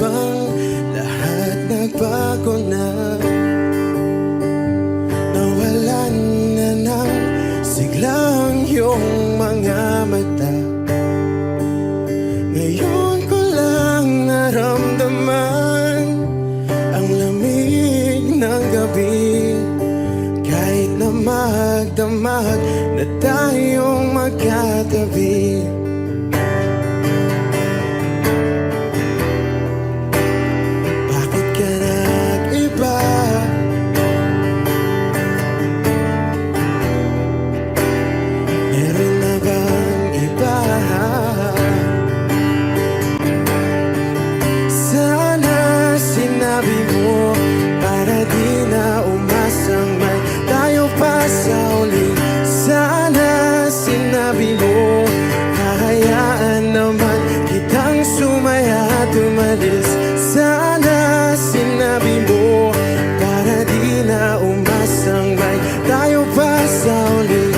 bang lahat nagbago na? Nawalan na ng siglang iyong mga mata. Ngayon ko lang naramdaman ang lamig ng gabi, kahit na magdamag na tayong magkatabi. Bakit ka nag-iba? Meron na bang iba? Sana sinabi mo para di na umasang may tayo pa sa uli. Sana sinabi mo, hahayaan naman kitang sumaya at umalis. Sana sinabi mo para di na umasang may tayo pa sa uli.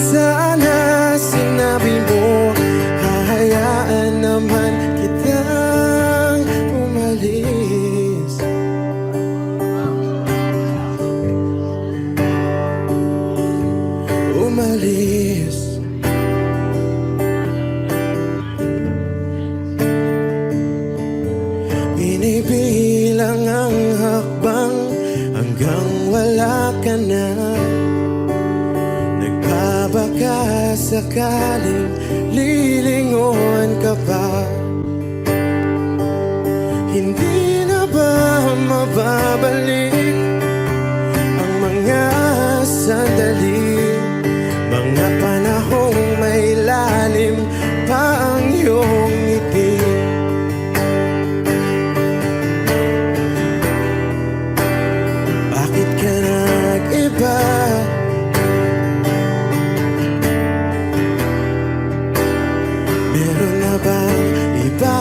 Sana sinabi mo, hahayaan naman kitang umalis. Umalis. Binibilang ang hakbang hanggang wala ka na. Nagbabaka sakaling lilingon ka pa. Hindi na ba mababalik ang mga sandali, mga panahong may lalim pa ang iyong ngiti? Bakit ka nag-iba? Meron na bang iba?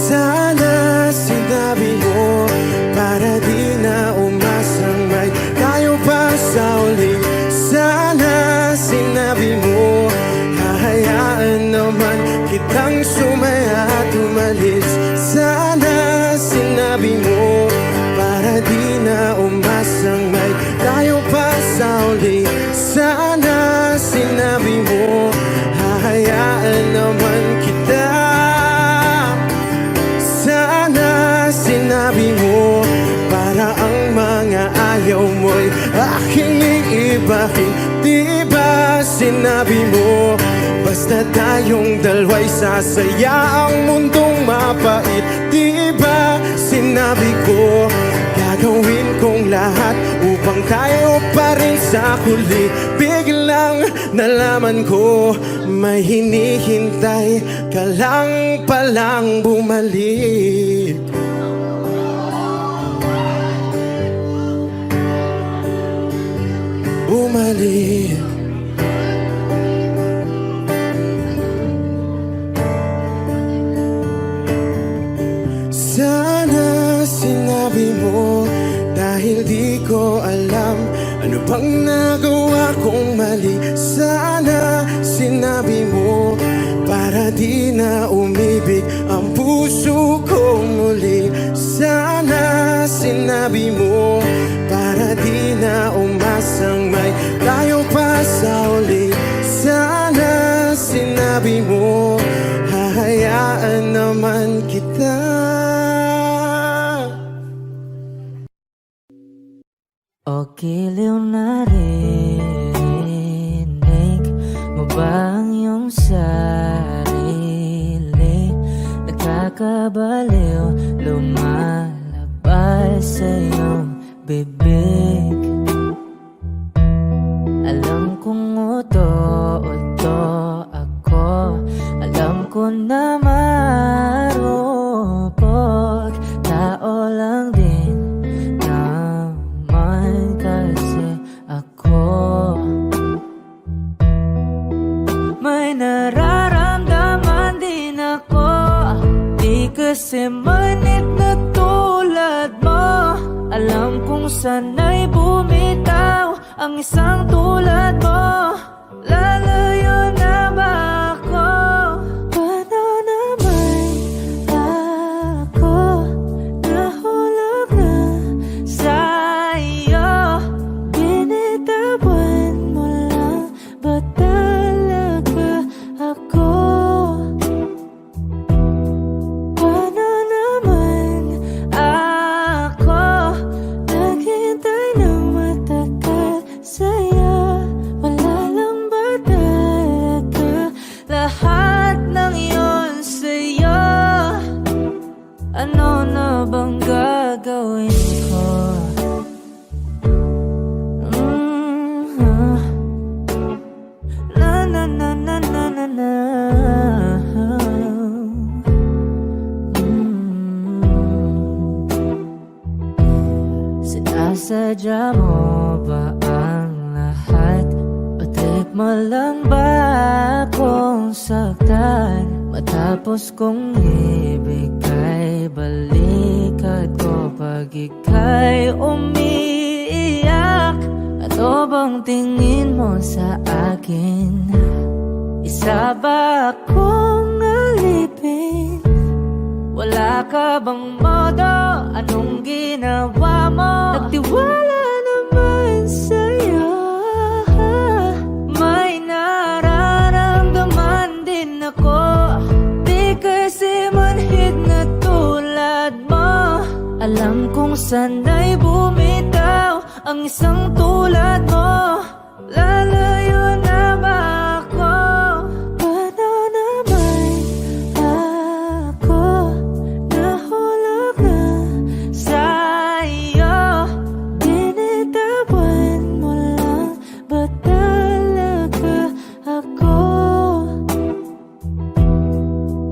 Sana sinabi mo para di na umasang may tayo pa sa uli. Sana sinabi mo, hahayaan naman kitang sumaya at umalis. Sana sinabi mo para di na umasang may tayo pa sa uli. Sana sinabi mo, hahayaan naman kita. Sana sinabi mo para ang mga ayaw mo'y aking iibahin. Di ba sinabi mo, basta tayong dalawa'y sasaya ang mundong mapait? Di ba sinabi ko, gagawin kong lahat upang tayo pa rin sa huli? Biglang nalaman ko, may hinihintay ka lang palang bumalik. Bumalik. Sana sinabi mo, dahil di ko alam ano bang nagawa kong mali. Sana sinabi mo para di na umibig ang puso ko muli. Sana sinabi mo para di na umasang may tayo pa sa uli. Sana sinabi mo, hahayaan naman kita. O giliw na rinig mo ba ang iyong sarili? Nakakabaliw, lumalabas sa iyong bibig. Alam kong uto-uto ako, alam ko na marupok, tao lang din naman kasi ako. May nararamdaman din ako, di kasi manit na tulad mo. Alam kong sana'y bumitaw ang isang tulad mo. Lalayo na ba ako? Malang ba akong saktan matapos kong ibigay? Balikat ko pag ika'y umiiyak. Ano bang tingin mo sa akin? Isa ba akong alipin? Wala ka bang modo? Anong ginawa mo? Nagtiwala naman sa'yo. May nararamdaman din ako. Di kasi manhid na tulad mo. Alam kong sana'y bumitaw ang isang tulad mo. Lalayo na ba ako? Paano naman ako nahulog na sa'yo? Binitawan mo lang ba talaga ako?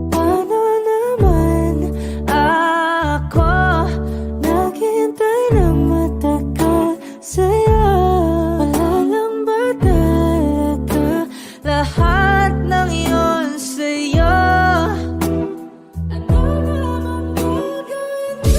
Paano naman ako naghintay ng matagal sa'yo? Wala lang ba talaga lahat ng iyon sa'yo? Ano naman gagawin ko?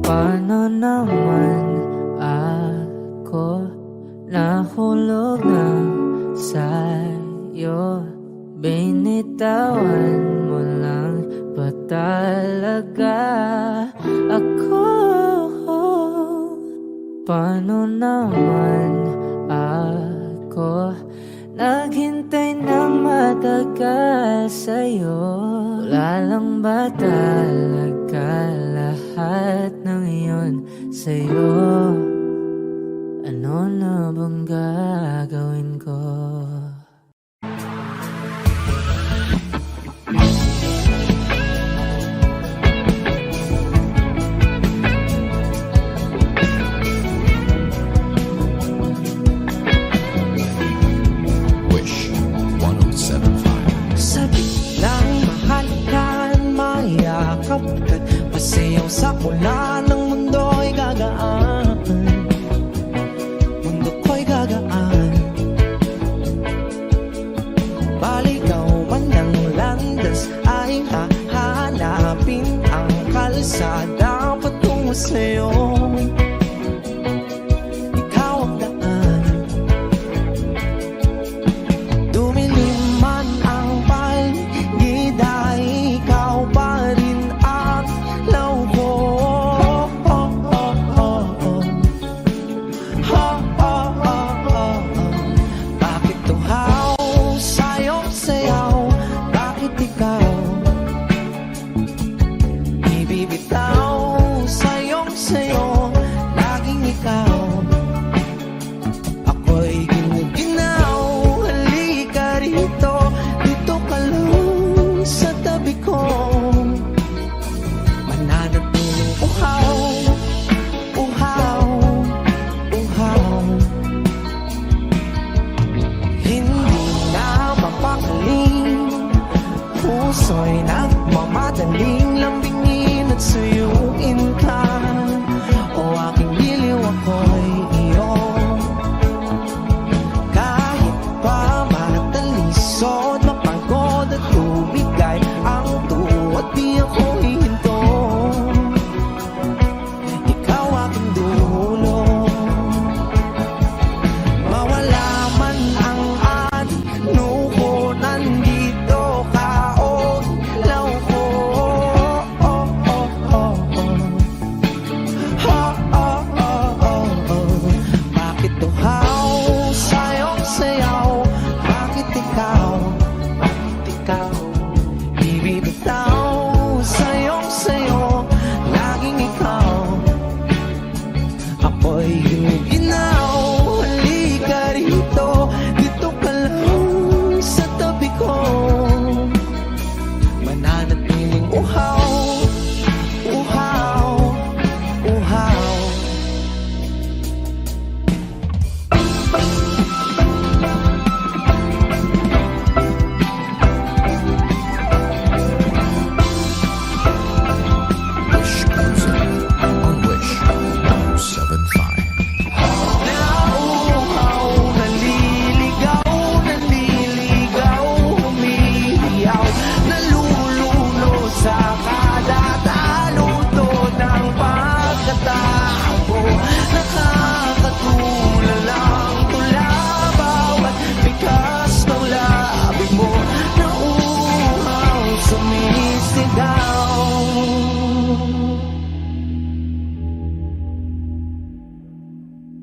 Paano naman ako nahulog na sa'yo? Binitawan mo lang ba talaga ako? Paano naman ako naghintay ng matagal sa'yo? Wala lang ba talaga lahat ng iyon sa'yo? Ano na bang gagawin ko? Wish 1075. Sabi lang mahal ka, mayakap ka, pasayaw sa mula ng mundo'y gagaan. Mundo ko'y gagaan.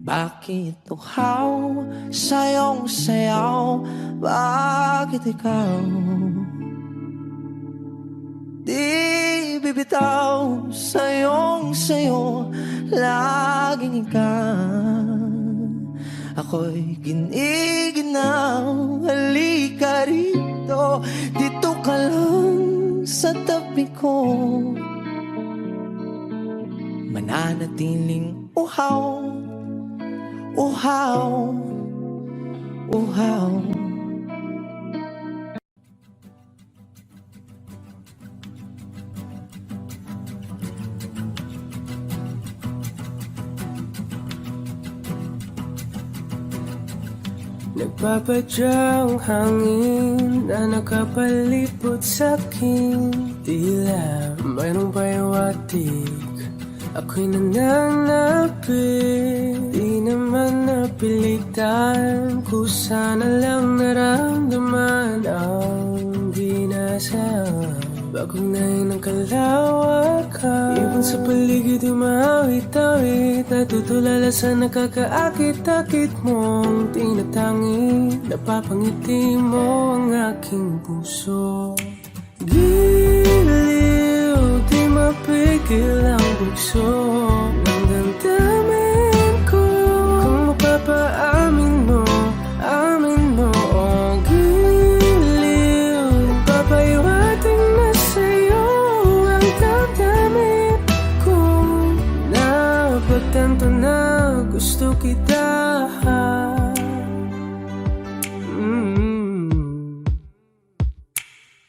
Bakit uhaw sa iyong sayaw? Bakit ikaw di bibitaw sa iyong sayo? Laging ikaw, ako'y giniginaw. Halika rito, dito ka lang sa tabi ko. Mananatiling uhaw, uhaw, uhaw. Nagpapadyang hangin na nakapalipot sa'king tila. Mayroong payawatig, ako'y nananapit. Di naman napilitan, kusana lang naramdaman ang dinasal. Bagong nain ng kalawakan, ibon sa paligid umawit-awit. Natutulala sa nakakaakit-akit mong tinatangi. Napapangiti mo ang aking puso. Giliw, di mapigil ang bugso ng damdamin ko. Kung mapapaamin mo, amin mo. Oh, giliw, papahiwating na sa'yo ang damdamin ko. Napagtanto na gusto kita.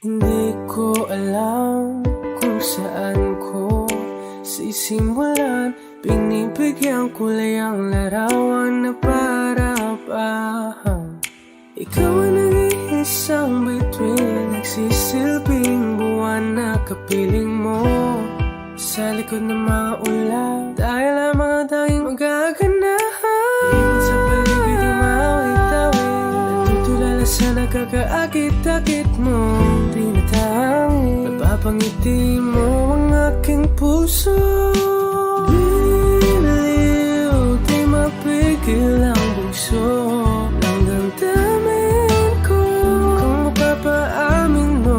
Hindi ko alam kung saan ko sisimulan. Binibigyan ko lang ang larawan na para-parahan. Ikaw ang nag-iisang bituin, nagsisilbing buwan na kapiling mo. Sa likod ng mga ulan, tayo lamang ang tanging magaganahan. Ibon sa paligid umawit-awit, natutulala sa nakakaakit-akit mo. Tinatangi, napapangiti mo ang aking puso. Giliw, di mapigil ang bugso ng damdamin ko. Kung mapapaamin mo,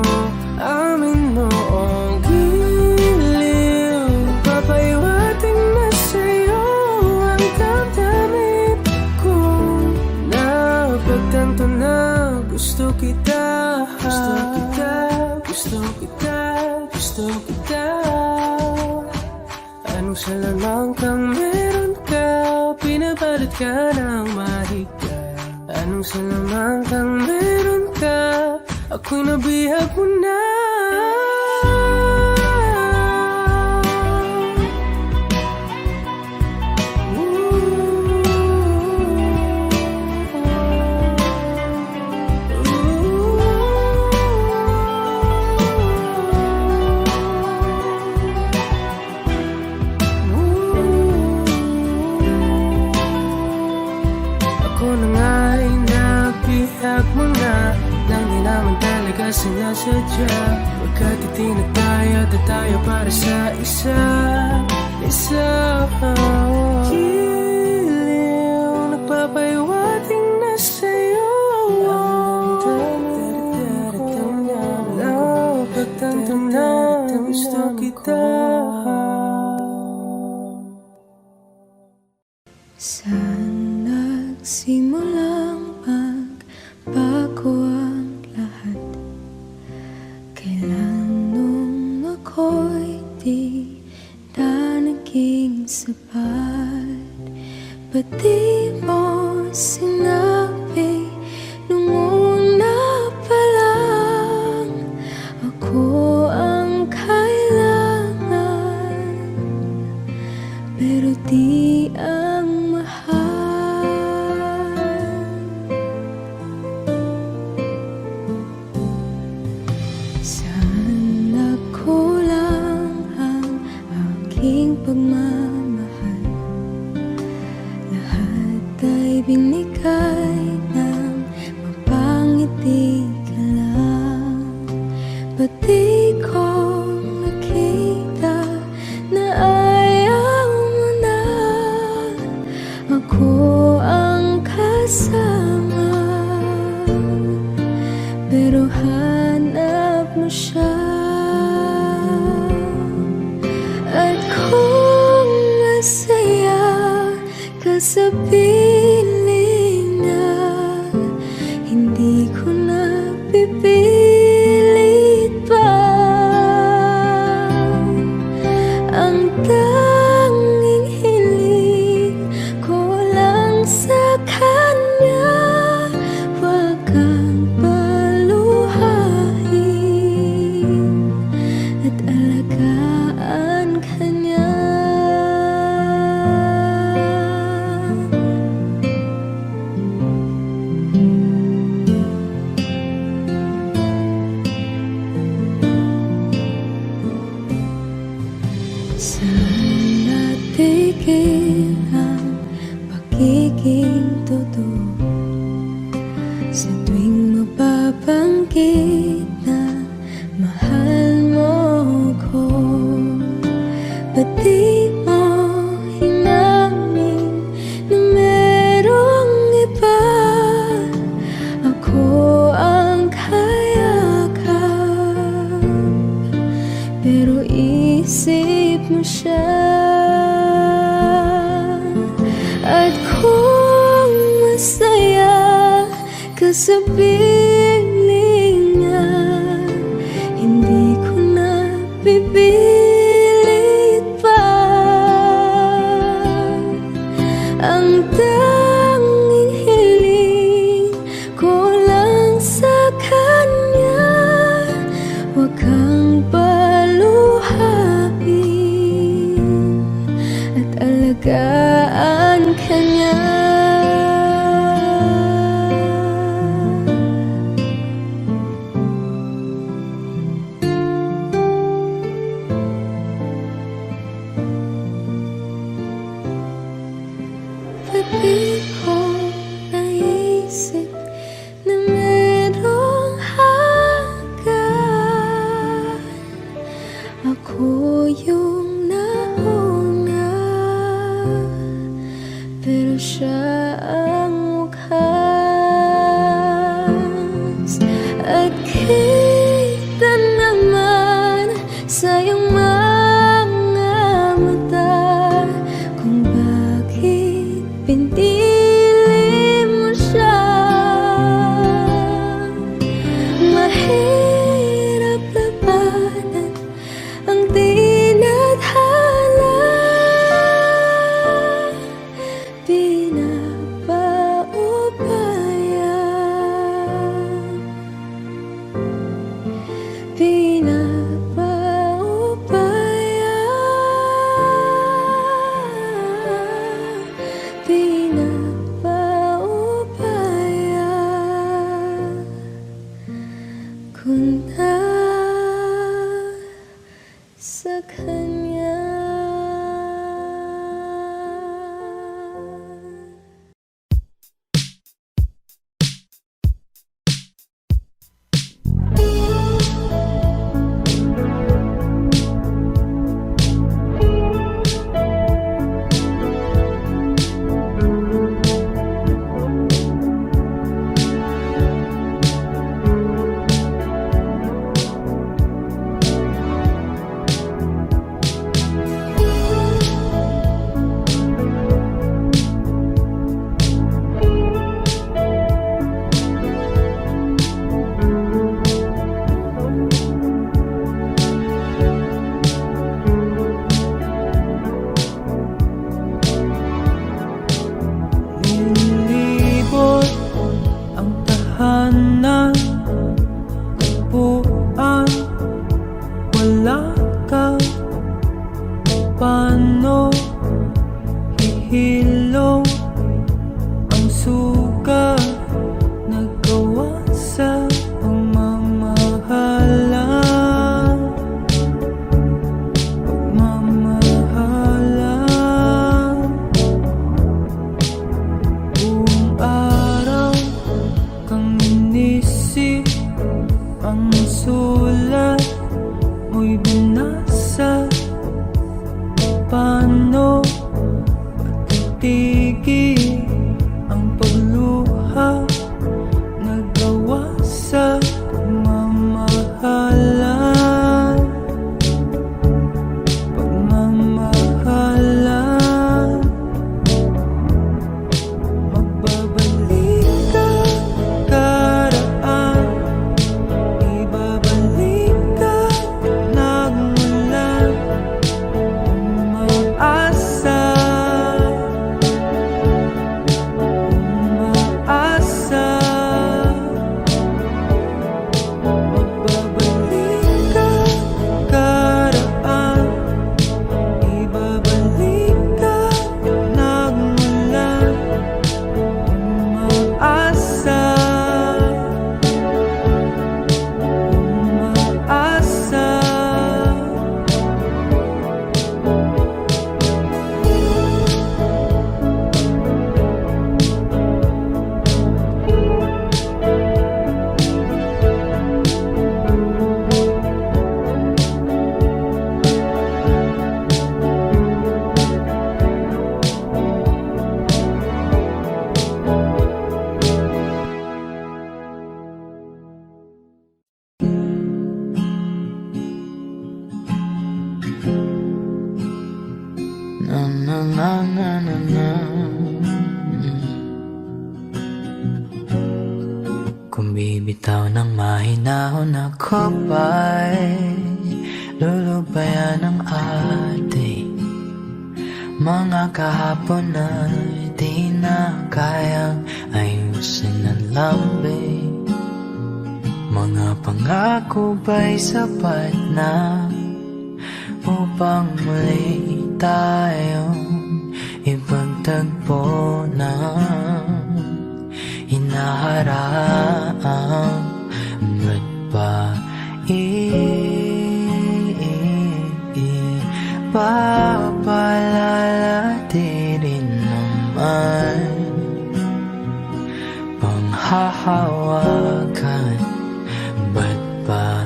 amin mo. Oh, giliw, papahiwating na sa'yo ang damdamin ko. Napagtanto na gusto kita. Gusto kita, gusto kita, gusto kita. Anong salamang kang meron ka, pinabalot ka ng mahika. Anong salamang kang meron ka, ako'y nabihag mo na. Ako na nga'y nabihag mo na, nang di naman talaga sinasadya. Pagkat itinag tayo at tayo para sa isa. Giliw, nagpapahiwating na sa'yo ang damdamin ko. Napagtanto na gusto kita. Saan nagsimulang magbago ang lahat? Kailan nung ako'y di na naging sapat? Ba't di mo sinabi nung una pa lang ako ang kailangan, pero di ang mahal? Saan nagkulang ang aking pagmamahal? Lahat ay binigay ng mapangiti ka lang. Ba't di ko nakita na ayaw mo na ako ang kasama, pero hanap mo siya. At kung masaya ka sa piling na, hindi ko na pipilit pa. Ang tanging hiling ko lang sa kanya, wag kang paluhain at alagaan ka niya. Saan natigil ang pagiging totoo? Sa tuwing mapapanggit na mahal mo ko, ba't di mo hinamin na merong iba? Ako ang kayakap, pero isip mo siya. At kung masaya ka sa piling niya, hindi ko na pipilit pa. Ang tanging hiling ko lang sa kanya, wag kang paluhain at alagaan ka niya. Ba't di ko naisip na merong hanggan? Ako yung nauna, pero siya ang wakas. At kita naman sa iyong mga mata kung bakit pinili mo siya. Mahirap labanan ang tinadhana, pinapaubaya. bibitaw ng mahinahon ako ba'y lulubayan ng ating mga kahapon na di na kayang ayusin ng lambing. Mga pangako ba'y sapat na upang muli tayong ipagtagpo ng hinaharap? Ba't ba papalala rin naman panghahawakan? Ba't ba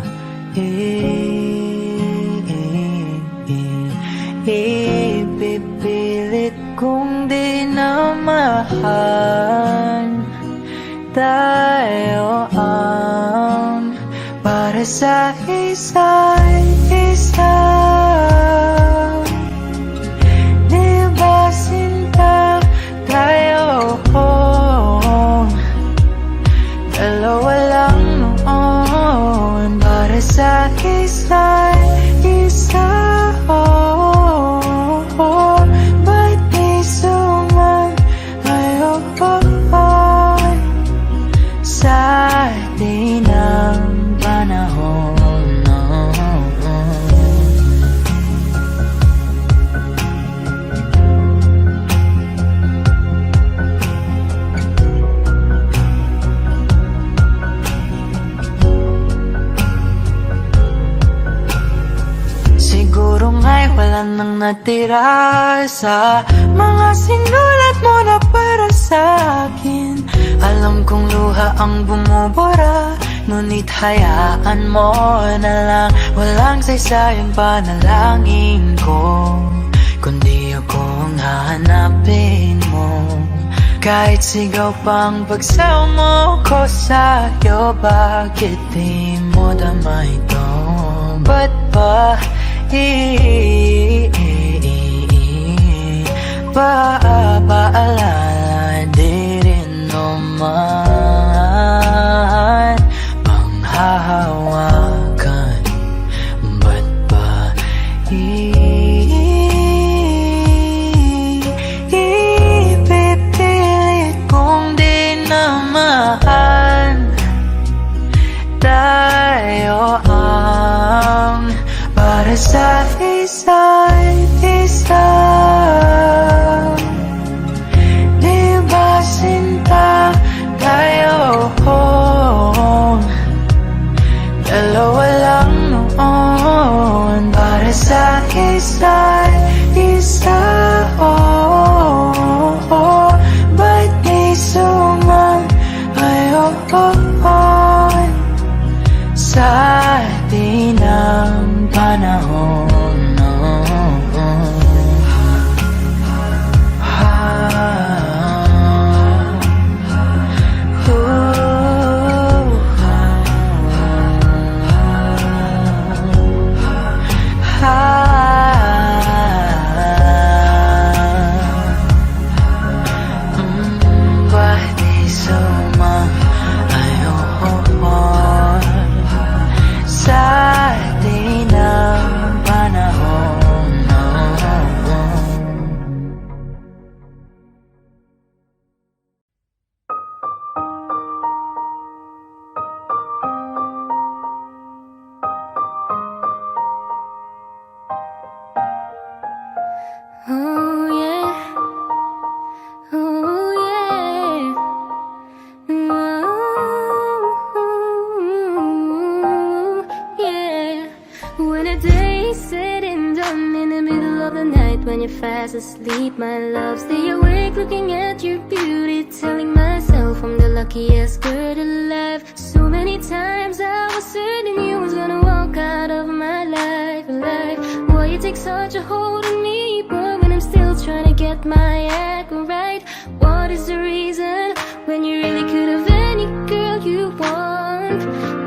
ipipilit kong di na mahal? Tayo ang para sa isa't isa. Di ba sinta tayo? Dalawa lang noon para sa isa't isa. Ba't di sumayo sa di ng panahon? Siguro nga'y wala nang natira sa mga sinulat mo na para sa akin. Alam kong luha ang bumubura, ngunit hayaan mo na lang. Walang saysayang panalangin ko, kundi ako ang hahanapin mo. Kahit sigaw pang pagsaw mo ko sa'yo, bakit di mo dama ito? Ba't ba paalala di rin naman panghahawakan? Ba't ba ipipilit kong di na mahal? Tayo ang para sa isa't isa. Di ba sinta tayo? Dalawa lang noon para sa isa't isa. Ba't di sumayo sa di ng panahon? Oh yeah, oh yeah, oh yeah. When the day is said and done, in the middle of the night, when you're fast asleep, my love, stay awake looking at your beauty, telling myself I'm the luckiest girl alive. So many times I was certain you was gonna walk out of my life. Why you take such a hold on me, but when I'm still trying to get my act right? What is the reason when you really could have any girl you want?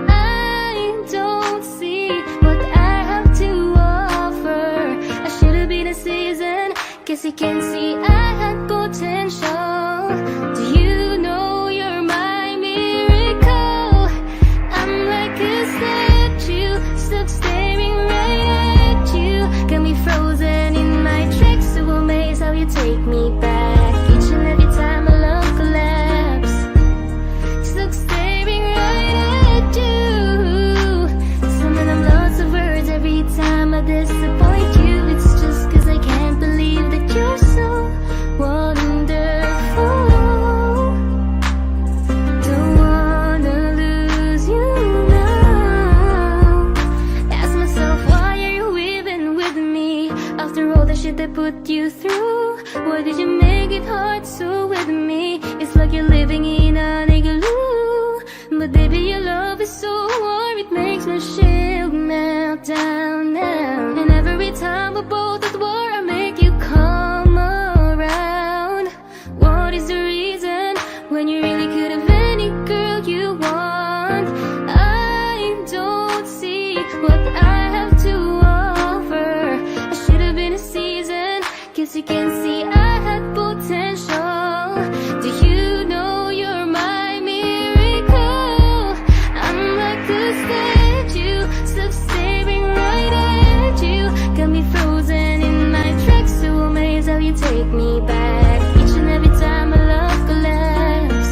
I don't see what I have to offer. I should have been a season, guess you can see I had potential. Do you know you're my miracle? like you're living in an igloo. But baby, your love is so warm, it makes my shield melt down now. And every time we're both at war, I make you come around. What is the reason when you really could have any girl you want? I don't see what I have to offer. I should have been a season, guess you can see I had potential. Do you know you're my miracle? I'm like a statue, stuck staring right at you. Got me frozen in my tracks, so amazed how you take me back. Each and every time my love collapse,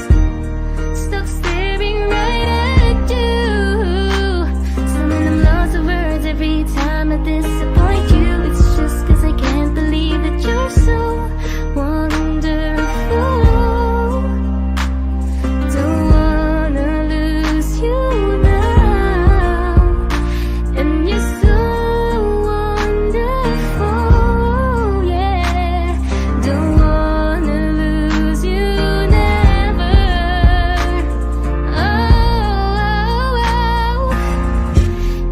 stuck staring right at you. Summon I'm lost of words every time I disappoint you. It's just cause I can't believe that you're so wonderful. Don't wanna lose you now. And you're so wonderful, yeah. Don't wanna lose you never. Oh.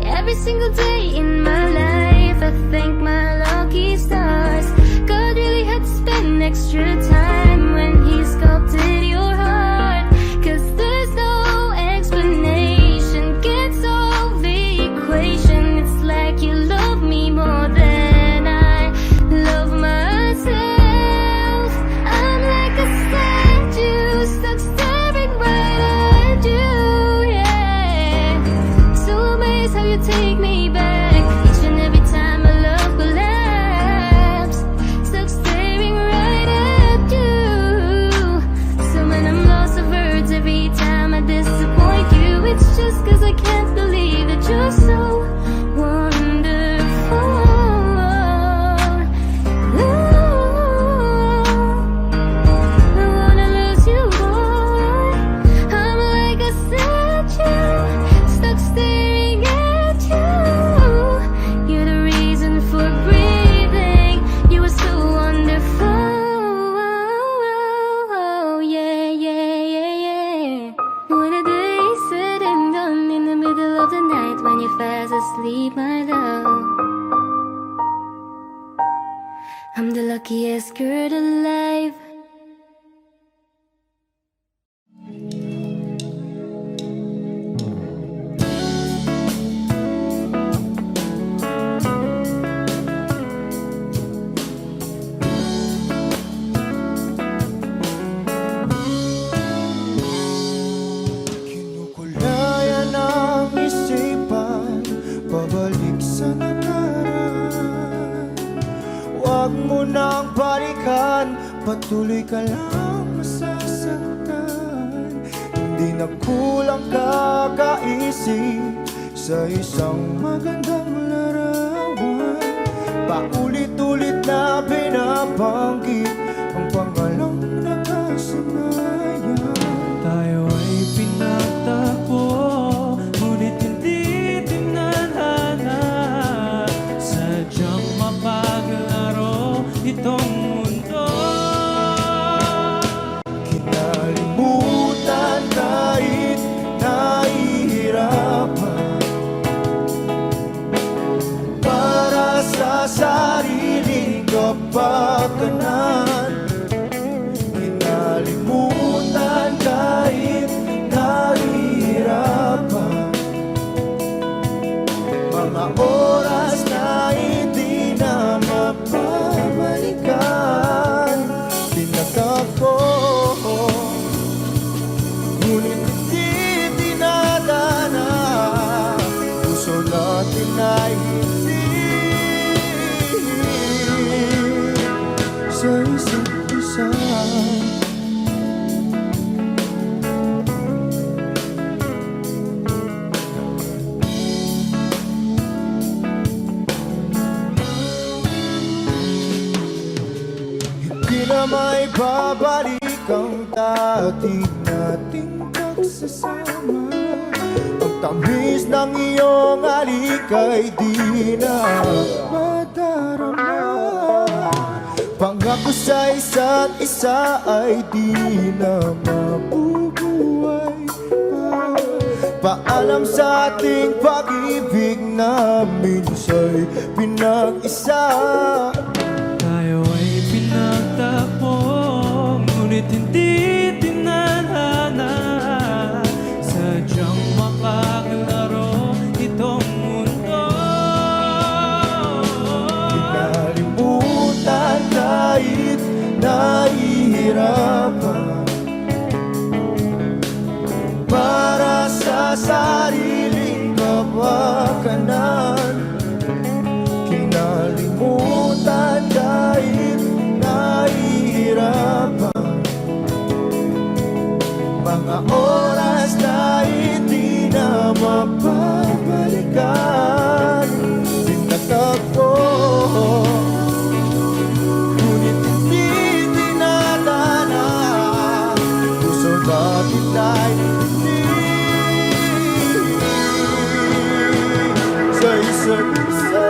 Every single day in my life, I thank my lucky stars. God really had to spend extra time when he sculpted your heart. Cause there's no explanation, can't solve the equation. It's like you love me more than I love myself. I'm like a statue, stuck staring right at you, yeah. So amazed how you take me back. Each and every time my love collapse, stuck staring right at you. So when I'm lost of words every time I disappoint you, it's just cause I can't believe that you're so wonderful. Ooh, I wanna lose you, boy. I'm like a statue, stuck staring at you. You're the reason for breathing. You are so wonderful. Yeah, yeah, yeah, yeah. When the day is said and done, in the middle of the night when you're fast asleep, my love, I'm the luckiest girl alive. Kinukulayan ang isipan, pabalik sa nakaraan. Huwag mo nang balikan, patuloy ka lang masasaktan. Hindi na kulang kakaisip sa isang magandang larawan. Paulit-ulit na binabanggit ang pangalang nakasanayan. Tayo ay pinagtagpo, ngunit hindi tinadhana. Sadyang mapaglaro itong mundo. Kinalimutan kahit nahihirapan, para sa sariling kapakanan. Kinalimutan kahit nahihirapan, mga oras na hindi na mapabalikan. Tinatako, ngunit hindi tinadana. Puso natin ay hindi sa isa't isa. Hindi na may babalik ang dati nating pagsasama. Ang tamis ng iyong halik ay di na madarama. Pangako sa isa't isa ay di na Nagpaalam sa ating pag-ibig na minsa'y pinag-isa. Tayo ay pinagtapos, ngunit hindi tinadhana. Sadyang makakalaro itong mundo. Kinalimutan kahit nahihirapan, para sa sariling kapakanan. Kinalimutan kahit nahihirapan, mga oras na hindi na mapabalikan. Pinagtagpo, ngunit hindi tinadhana. Puso natin ay hindi sa isa't isa.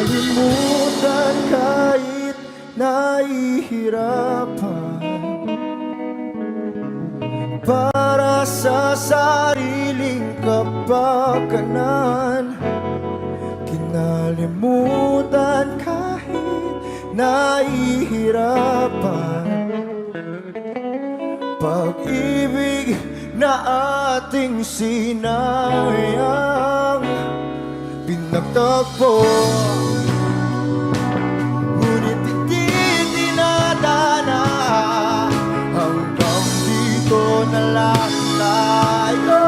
Kinalimutan kahit nahihirapan, para sa sariling kapakanan. Kinalimutan kahit nahihirapan, pag-ibig na ating sinayang. Pinagtagpo, ngunit hindi tinadhana. Hanggang dito na lang tayo.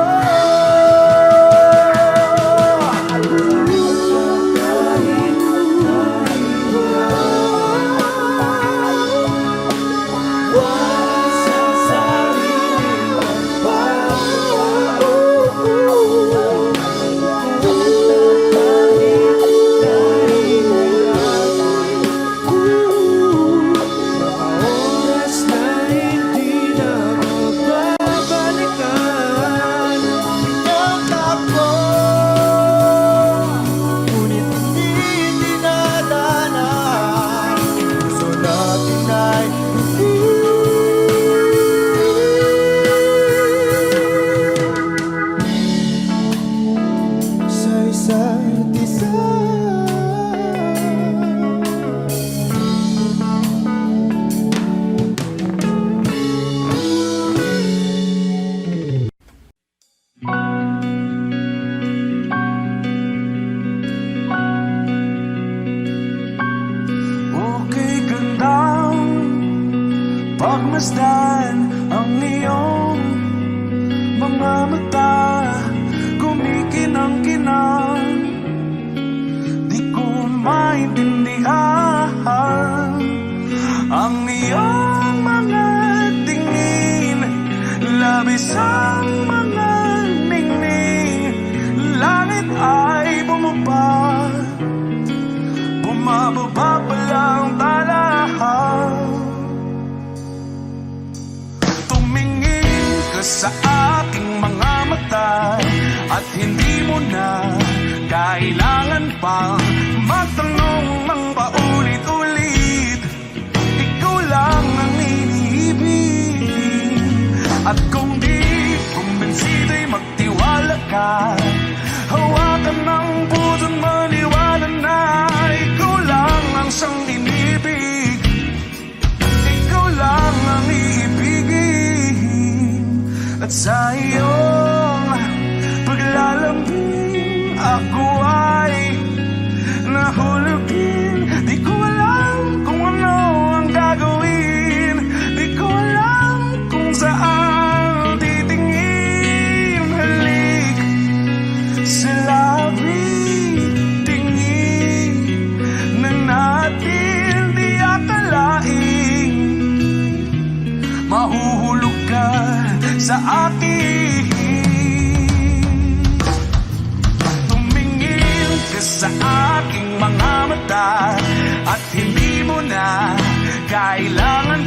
Okay, gandang pagmasdan ang iyong mga mata, kumikinang-kinang. Di ko maintindihan ang iyong mga tingin, labis ang mga ningning. Langit ay bumaba, bumababa pa lang talahaw. Tumingin ka sa aking mga mata, at hindi mo na kailangan pang magtanong ng paulit-ulit. Ikaw lang ang iniibig, at kung di kumbinsido'y magtiwala ka. Hawakan ng puso't maniwala na ikaw lang ang siyang inibig. Ikaw lang ang iibigin, at sa iyong paglalambing ako ay nahulugin. Di ko alam kung ano ang gagawin, di ko alam kung saan titingin. Halik sa labi, tingin na natin di akalain. Mahuhulog ka sa akin. Tumingin ka sa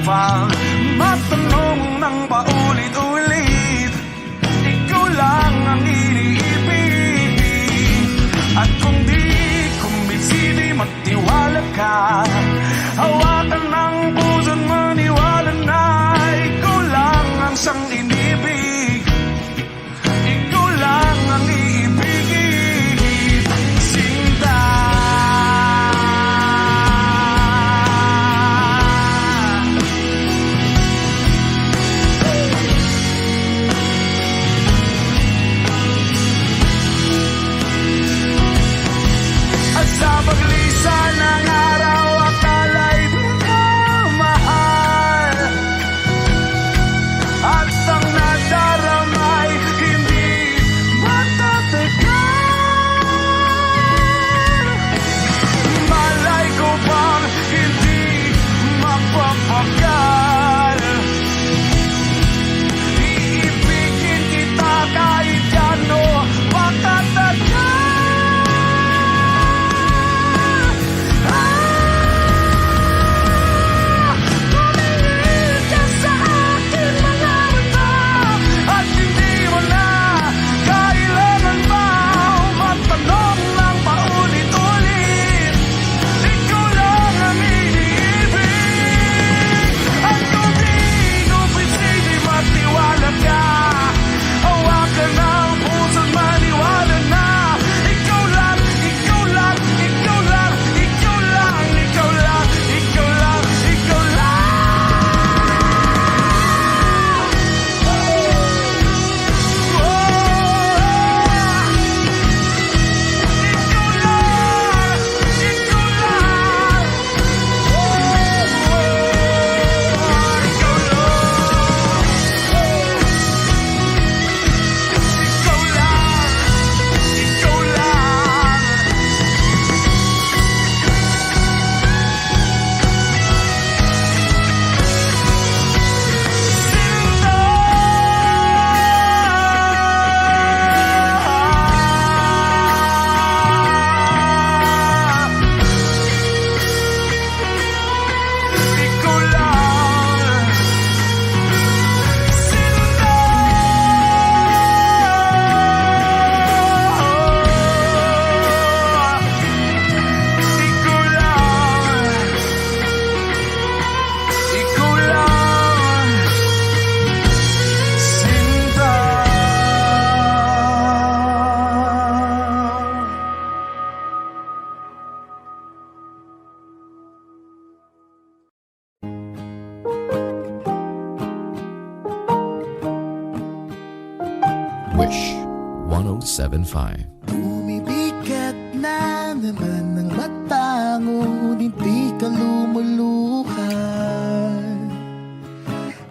pang matanong ng paulit-ulit. Ikaw lang ang iniibig. At kung di kumbinsi, di magtiwala ka. Hawakan ng puso't maniwala na ikaw lang ang siyang inibig. Ikaw lang ang iibigin, Sinta. At sa paglisan ng araw, akala'y di ka mahal. At ang nadaramay hindi matatagal. Malay ko bang hindi mapapagal. Iibigin kita kahit gano makatagal. Tumingin ka sa akin mga mata at hindi mo na kailangan pa magtanong ng paulit-ulit. Ikaw lang ang iniibig. At kung di kumbinsi, di magtiwala ka. Hawakan ng puso't maniwala na ikaw lang, ikaw lang, ikaw lang, ikaw lang, ikaw lang, ikaw lang, ikaw lang. Wish 1075. Bumibigat na naman ang mata, ngunit di ka lumuluhan.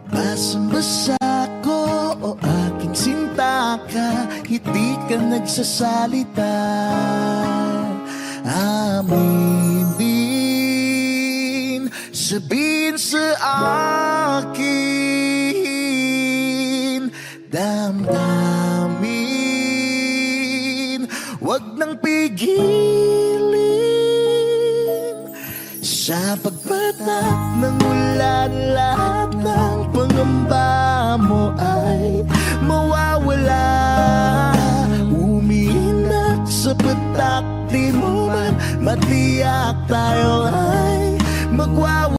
Basang-basa ko o aking sinta ka, hindi ka nagsasalita. Aminin, sabihin sa akin, damdamin, wag nang pigilin. Sa pagpatak ng ulan, lahat ng pangamba mo ay mawawala. Umiinat sa patak, di mo man matiyak, tayo ay magwawala.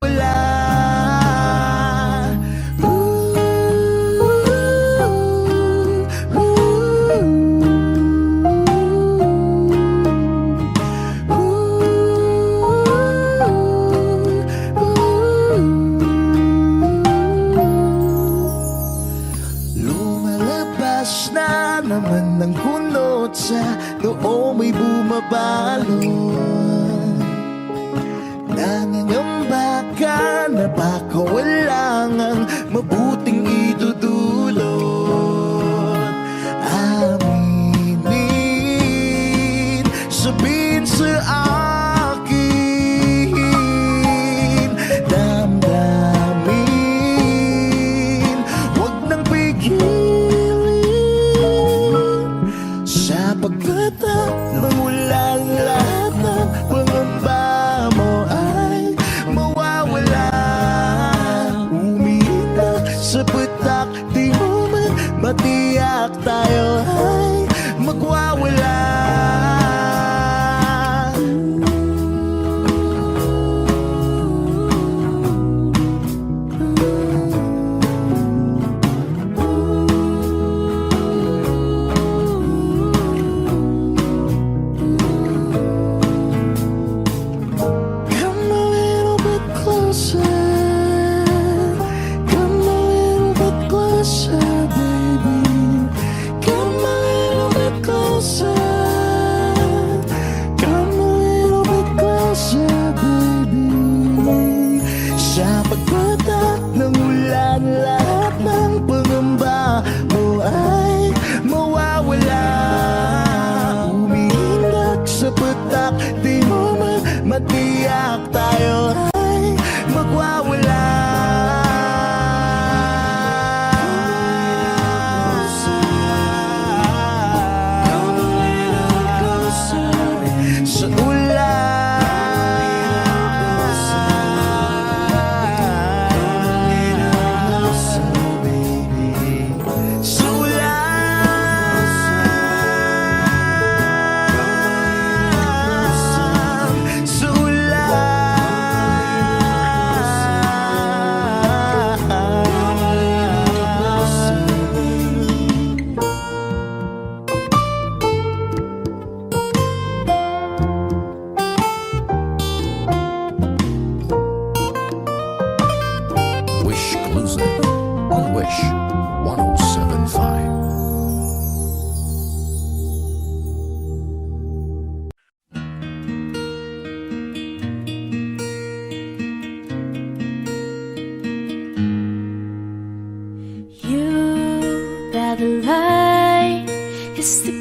Lumalabas na naman ng kunot sa noo may bumabalot. Nangangamba ka na baka wala ngang mabuting idudulot. Aminin, sabihin sa akin, damdamin, wag nang pigilin. Sa pagkatak ng ulan, lahat ng pangamba mo ay mawawala.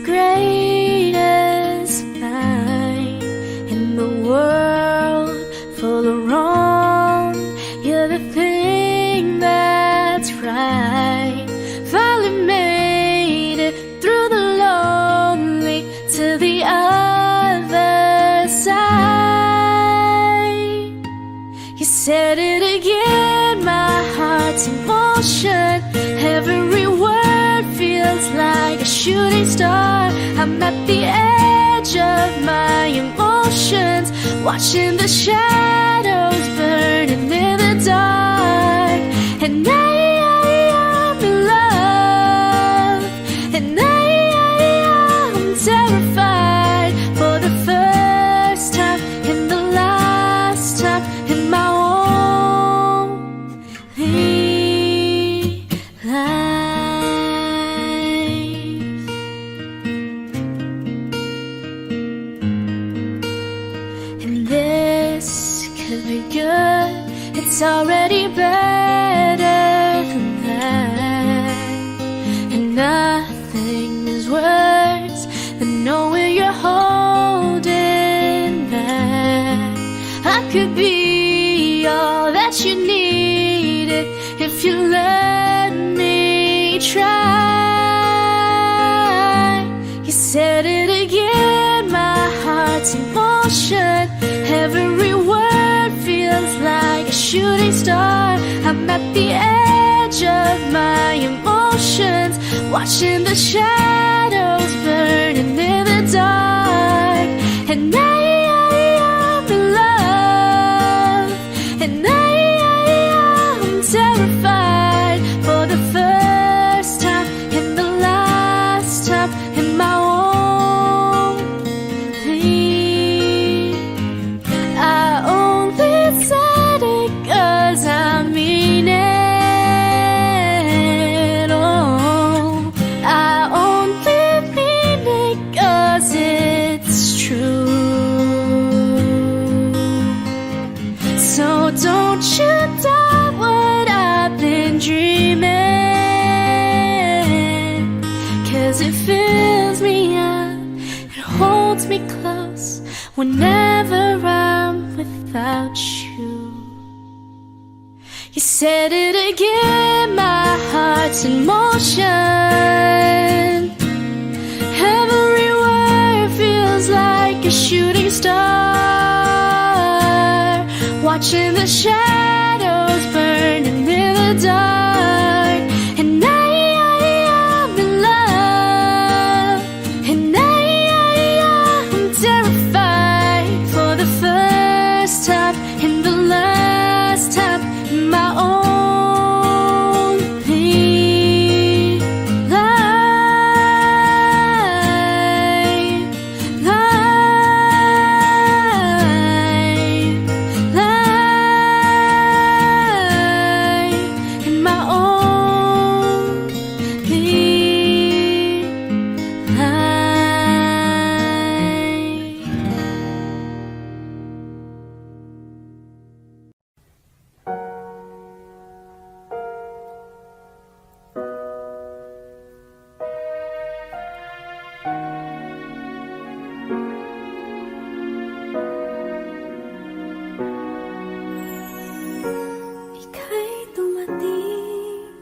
greatest line in the world full of wrong. You're the thing that's right. Finally made it through the lonely to the other side. You said it again, my heart's in motion. Every word feels like a shooting star. I'm at the edge of my emotions, watching the shadows burning in the dark. And I'm in love, and I'm terrified for the first time and the last time in my only life. And this could be good. It's already better than that. And nothing is worse than knowing you're holding back. I could be all that you needed if you let me try. You said it again, my heart's in motion. Every word feels like a shooting star. I'm at the edge of my emotions, watching the shadows burning in the dark. And I'm in love, and I'm terrified for the first time and the last time in my only. I only said it 'cause I mean it. Oh, I only mean it 'cause it's true. So don't you doubt what I've been dreaming, 'cause it fills me up, it holds me close whenever I'm without you. You said it again, my heart's in motion. Every word feels like a shooting star, watching the shadows burning in the dark. And I'm in love, and I'm terrified for the first time and the last time in my only life. In my only life. Ika'y dumating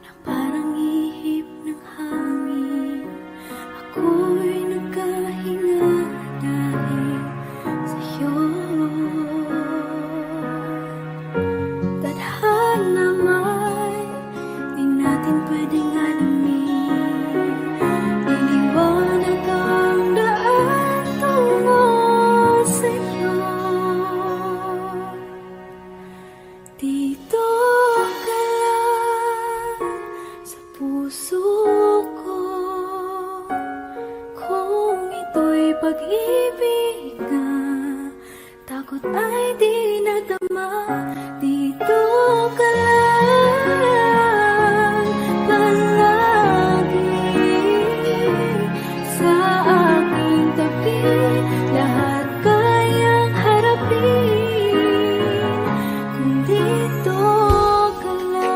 na parang ihip ng hangin. Ako'y nagkahinga dahil sa'yo. Tadhana nga'y di natin pwedeng alamin. Niliwanag ang daan tungo sa'yo. Dito ka lang sa puso ko. Kung ito'y pag-ibig na takot ay di nadama. Dito ka lang palagi sa aking tabi. Lahat kayang harapin kung dito ka lang.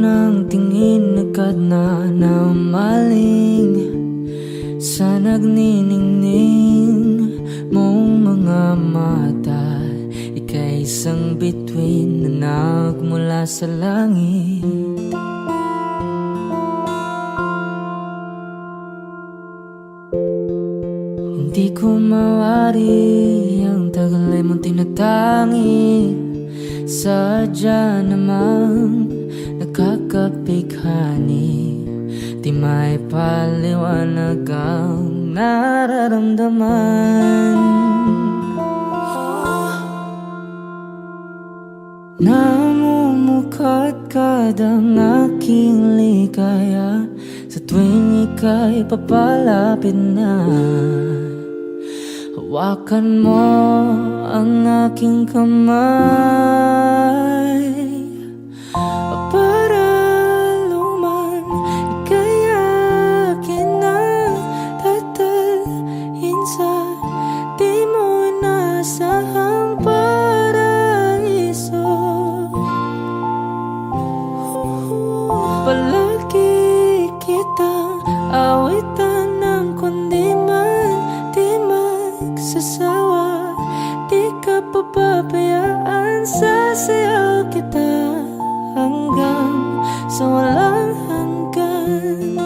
unang tingin agad na namaling sa nagniningning mong mga mata. Ika'y isang bituin na nagmula sa langit. Hindi ko mawari ang tagal ay mong tinatangi. Sadya namang nakakapighani. Di may paliwanag ang nararamdaman. Namumukadkad ang aking ligaya sa tuwing ika'y papalapit na. Hawakan mo ang aking kamay para luman ika'y akin na tatalhin sa di mo inasahang paraiso. Palagi kitang awitan ng kundi man di magsasawa. Di ka papabayaan, sasayaw kita hanggang sa walang hanggan.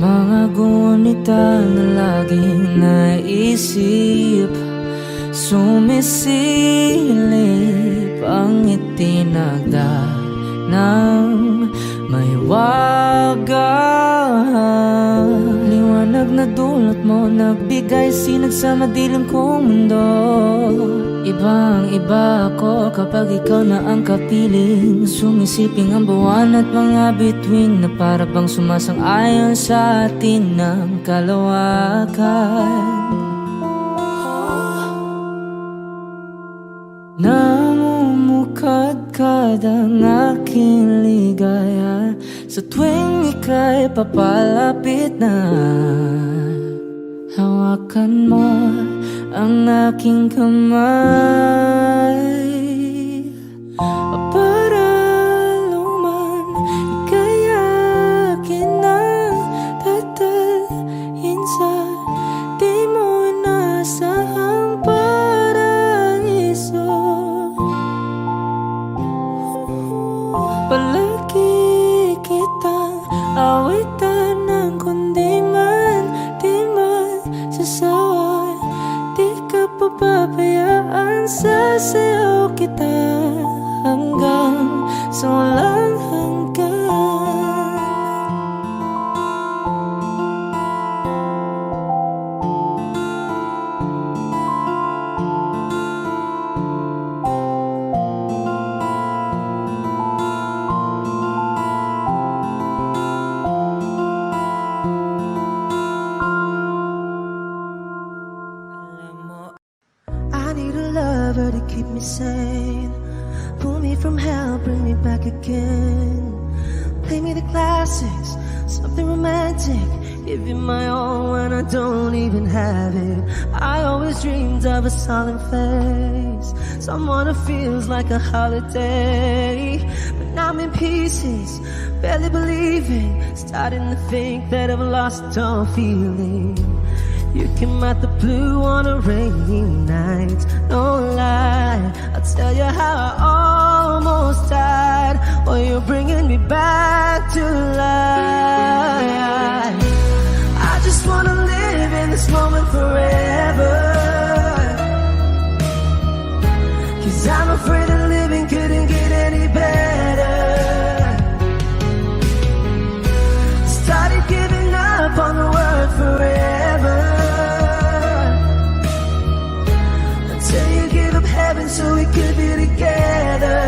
Mga gunita na laging naisip, sumisilip ang itinagda ng may wagang liwanag na dulot mo, nagbigay sinag sa madilim kong mundo. Ibang iba ako kapag ikaw na ang kapiling, sumisiping ang buwan at mga bituin na para bang sumasang-ayon sa atin ng kalawakan. Namumukadkad ang aking ligaya sa tuwing ika'y papalapit na. Hawakan mo ang aking kamay para luman ika'y akin na tatalhin sa di mo inasahang paraiso. Palagi kitang awitan ng kundi man di magsasawa. Di ka papabayaan, sasayaw kita hanggang sa walang hanggan. I need a lover to keep me sane, pull me from hell, bring me back again. Play me the classics, something romantic, give you my all when I don't even have it. I always dreamed of a solemn face, someone who feels like a holiday. But now I'm in pieces, barely believing, starting to think that I've lost all feeling. You came out the blue on a rainy night, no lie, I'll tell you how I almost died. Well, you're bringing me back to life. I just wanna live in this moment forever, 'cause I'm afraid that living couldn't get any better. Started giving up on the word forever, heaven so we could be together.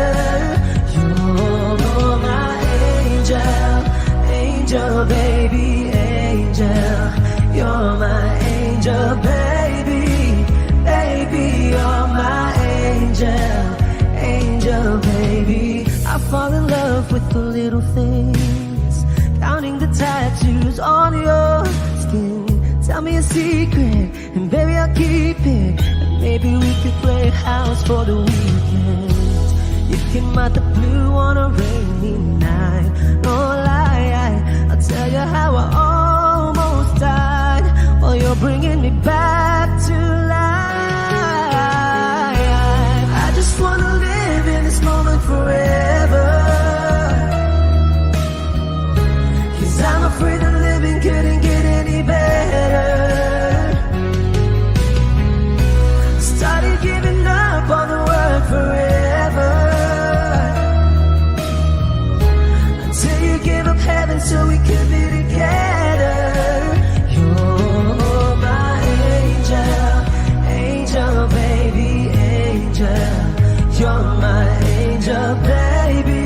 You're my angel, angel baby, angel. You're my angel baby, baby. You're my angel, angel baby. I fall in love with the little things, counting the tattoos on your skin. Tell me a secret and baby I'll keep it. Maybe we could play house for the weekend. You came out the blue on a rainy night. No lie, I'll tell you how I almost died. Oh, you're bringing me back to life. I just wanna live in this moment forever. 'Cause I'm afraid that living couldn't get any better. Started giving up on the word forever, until you gave up heaven so we could be together. You're my angel, angel, baby, angel. You're my angel, baby,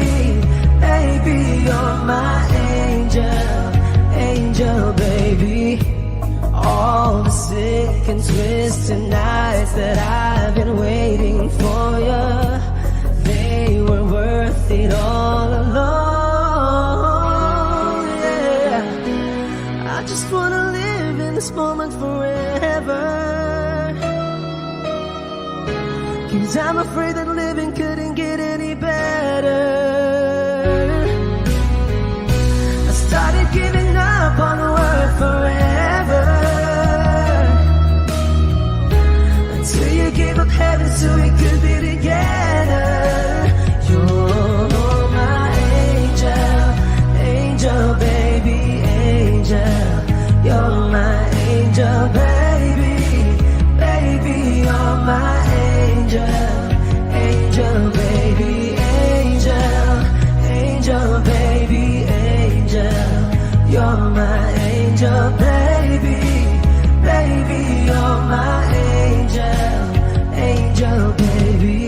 baby. You're my angel, angel, baby. All the sick and twisted nights that I've been waiting for you, they were worth it all along. Yeah, I just wanna live in this moment forever. 'Cause I'm afraid that living couldn't get any better. I started giving up on the word forever, until you gave up heaven so we could be together. You're my angel, angel, baby, angel. You're my angel, baby, baby. You're my angel, angel, baby, angel, angel, baby, angel. You're my angel, baby, baby. You're my angel, angel, baby.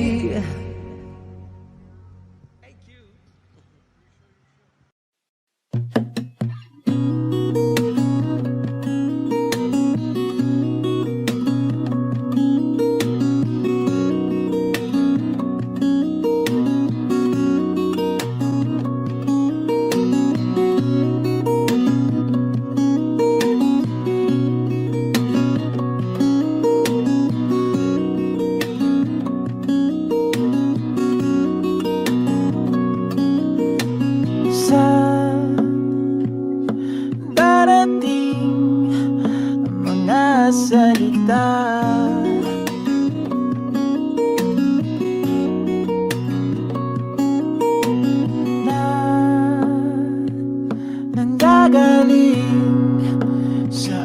Sa darating mga salita, na nanggagaling sa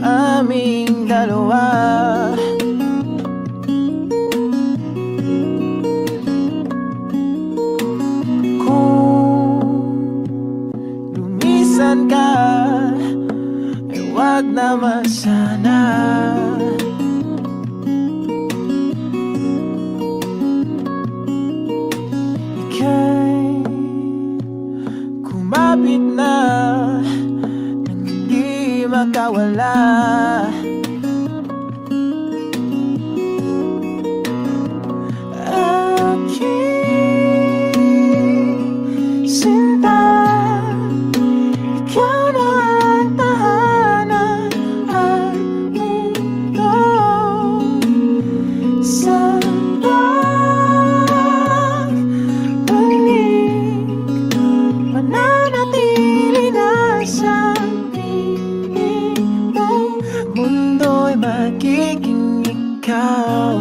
aming dalawa. Lumisan ka, ay wag naman sana. Ika'y kumapit na nang hindi makawala. Aking sinta, ikaw na ang tahanan at mundo. Sa pagbalik, mananatili na sa piling mo. Mundo'y magiging ikaw.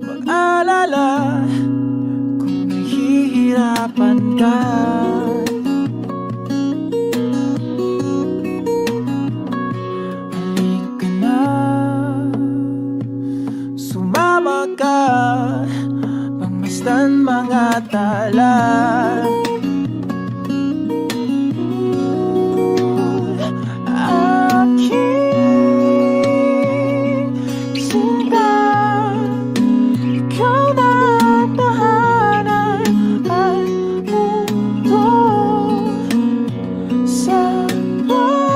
Mag-alala kung nahihirapan ka. Halika na, sumama ka, pangmasdan mga tala. Aking sinta, ikaw na ang tahanan at mundo. Sa pagbalik,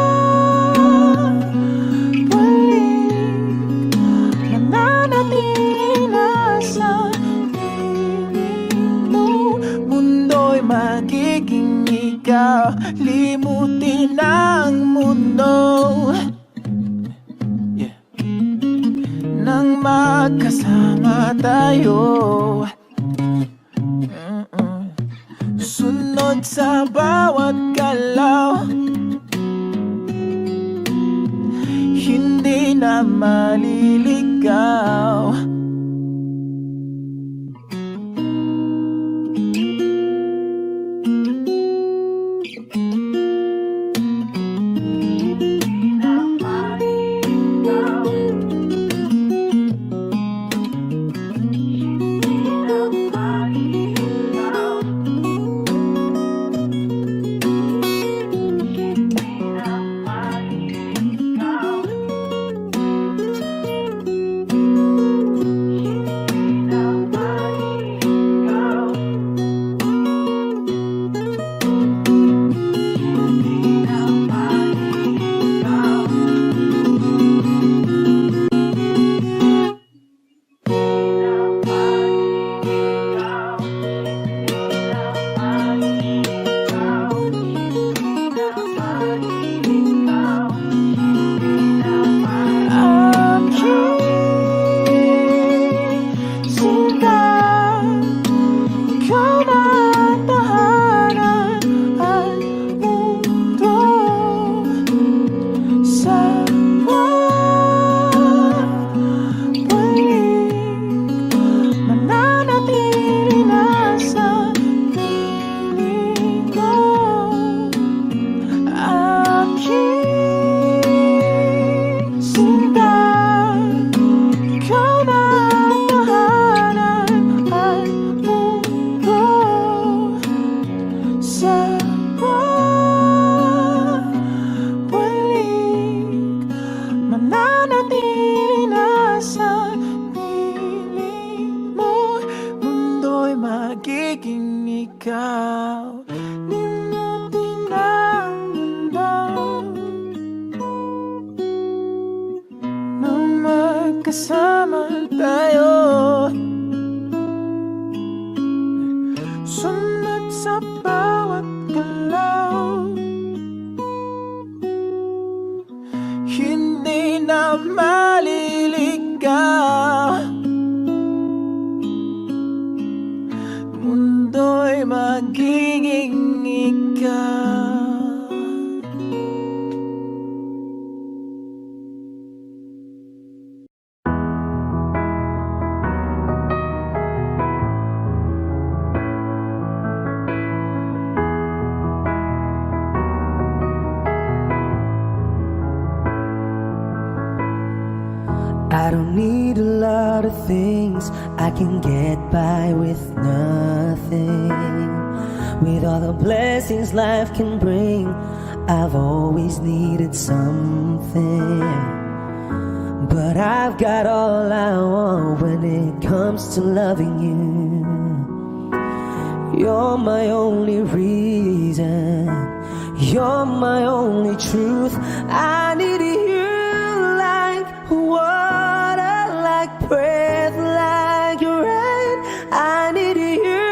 mananatili na sa piling mo. Mundo'y limutin ang mundo, yeah, nang magkasama tayo. Sunod sa bawat galaw, hindi na maliligaw. Magiging ikaw, limutin ang mundo, nang magkasama tayo. Sunod sa bawat galaw, hindi na maliligaw. Mundo'y magiging ikaw. I don't need a lot of things, I can get by with nothing. With all the blessings life can bring, I've always needed something. But I've got all I want when it comes to loving you. You're my only reason, you're my only truth. I need you like water, like breath, like rain. I need you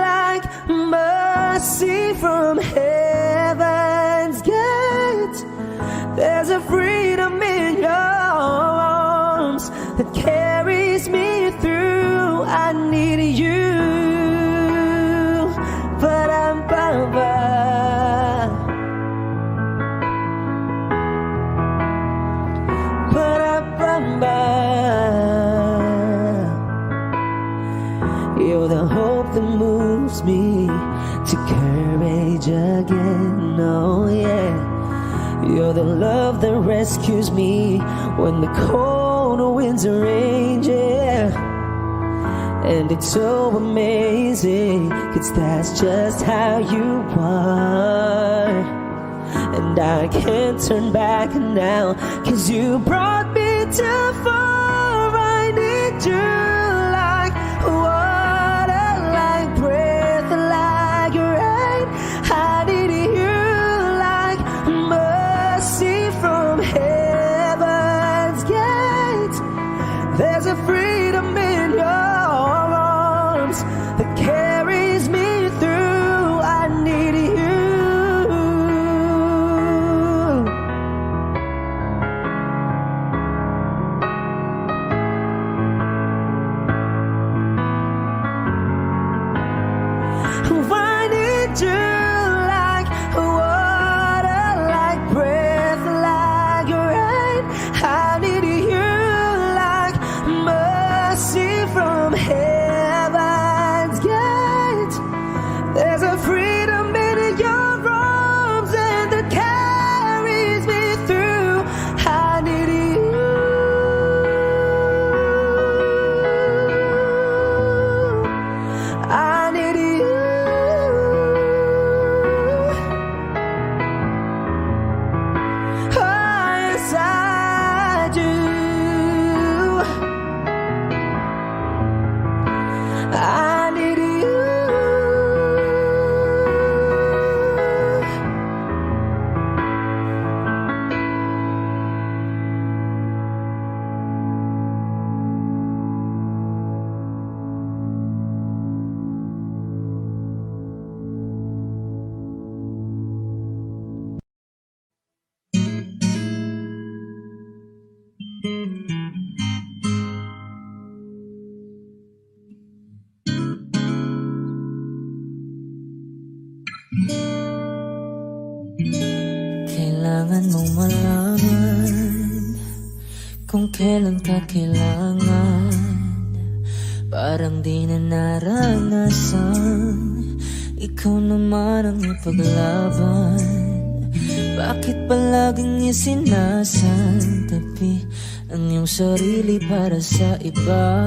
like mercy from heaven's gate. There's a freedom in your arms that carries me through. I need you, but I'm you're the hope that moves me to courage again. Oh yeah, you're the love that rescues me when the cold winds rage. Yeah, and it's so amazing, 'cause that's just how you are. And I can't turn back now, 'cause you brought me too far. I need you like water, like breath, like rain. I need you like mercy from heaven's gate. There's a freedom in your arms that carries me through. I need you, from heaven's gate. There's a freedom in your arms, and that carries me through. I need you. I need you. Oh, yes, I do. I need you. Kailangan mong malaman kung kailan ka kailangan. Parang di na naranasan, ikaw naman ang ipaglaban. Bakit palaging isinasantabi ang iyong sarili para sa iba?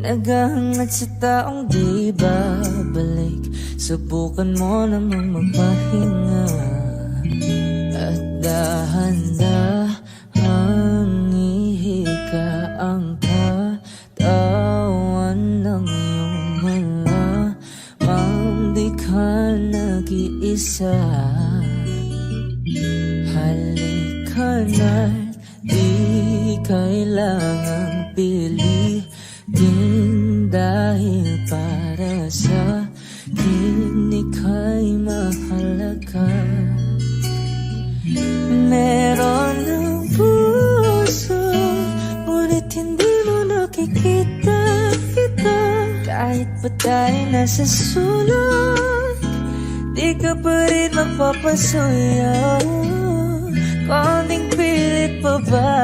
Naghahangad sa taong di babalik, subukan mo namang magpahinga. At dahan-dahang ihika ang katawan ng iyong malamang di ka nag-iisa. Halika na't di kailangang pilitin, dahil para sa akin ika'y mahalaga. Meron ng puso, ngunit hindi mo nakikita ito. Kahit pa tayo nasa sulok, di ka pa rin mapapasuyo. Konting pilit pa ba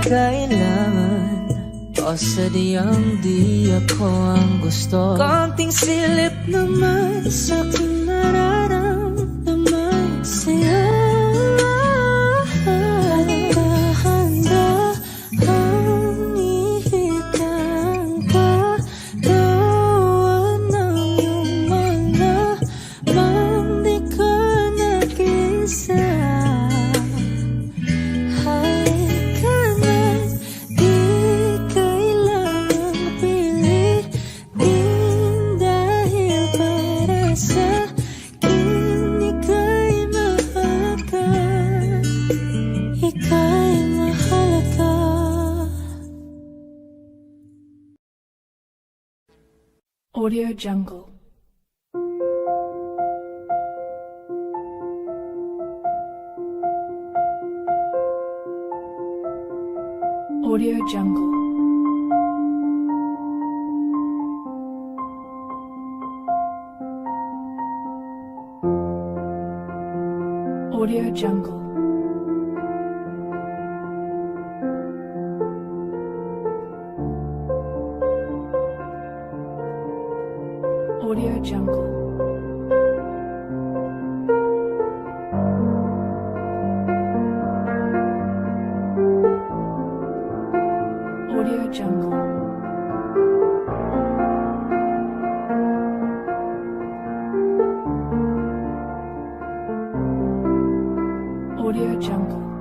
kailangan? O sadyang di ako ang gusto? Konting silip naman sa aking nararamdaman sa'yo. Dahan-dahang ihika ang katawan ng iyong malamang di ka nag-isa. Halika na't di kailangang pilitin, dahil para sa akin ika'y mahalaga. Ika'y mahalaga. Audio Jungle. Audio Jungle. Audio Jungle. Audio Jungle. Audio Jungle. Audio Jungle.